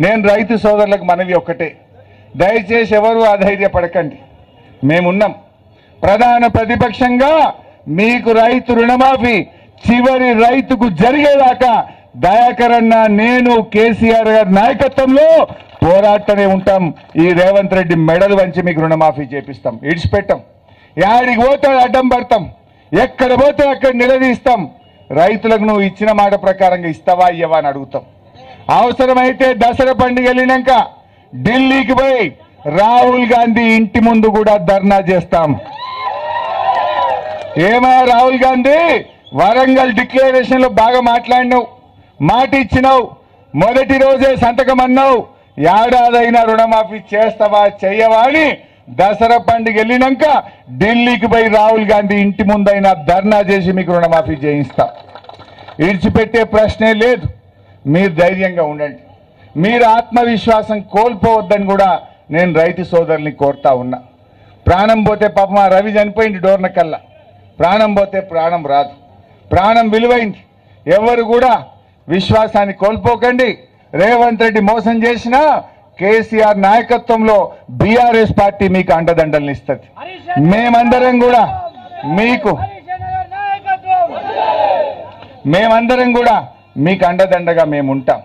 నేను రైతు సోదరులకు మనవి ఒక్కటే, దయచేసి ఎవరు అధైర్యపడకండి. మేమున్నాం. ప్రధాన ప్రతిపక్షంగా మీకు రైతు రుణమాఫీ చివరి రైతుకు జరిగేదాకా దయాకర్ అన్న, నేను, కేసీఆర్ గారి నాయకత్వంలో పోరాటనే ఉంటాం. ఈ రేవంత్ రెడ్డి మెడలు వంచి మీకు రుణమాఫీ చేపిస్తాం, ఇడిచిపెట్టాం. యాడికి పోతే అడ్డం పడతాం, ఎక్కడ పోతే అక్కడ నిలదీస్తాం. రైతులకు నువ్వు ఇచ్చిన మాట ప్రకారంగా ఇస్తావా ఇయ్యవా అని అడుగుతాం. అవసరమైతే దసరా పండుగ వెళ్ళినాక ఢిల్లీకి పోయి రాహుల్ గాంధీ ఇంటి ముందు కూడా ధర్నా చేస్తాం. ఏమా రాహుల్ గాంధీ, వరంగల్ డిక్లరేషన్ లో బాగా మాట్లాడినావు, మాట ఇచ్చినావు, మొదటి రోజే సంతకం అన్నావు. ఏడాదైనా రుణమాఫీ చేస్తావా చెయ్యవా అని దసరా పండుగ వెళ్ళినాక ఢిల్లీకి పోయి రాహుల్ గాంధీ ఇంటి ముందైనా ధర్నా చేసి మీకు రుణమాఫీ చేయిస్తా. ఇడిచిపెట్టే ప్రశ్నే లేదు. మీరు ధైర్యంగా ఉండండి. మీరు ఆత్మవిశ్వాసం కోల్పోవద్దని కూడా నేను రైతు సోదరుల్ని కోరుతా ఉన్నా. ప్రాణం పోతే పాపం ఆ రవి చనిపోయింది డోర్నకల్లా. ప్రాణం పోతే ప్రాణం రాదు. ప్రాణం విలువైంది. ఎవరు కూడా విశ్వాసాన్ని కోల్పోకండి. రేవంత్ రెడ్డి మోసం చేసినా కేసీఆర్ నాయకత్వంలో బీఆర్ఎస్ పార్టీ మీకు అండదండల్ని ఇస్తుంది. మేమందరం కూడా మీకు అండదండగా మేము ఉంటాం.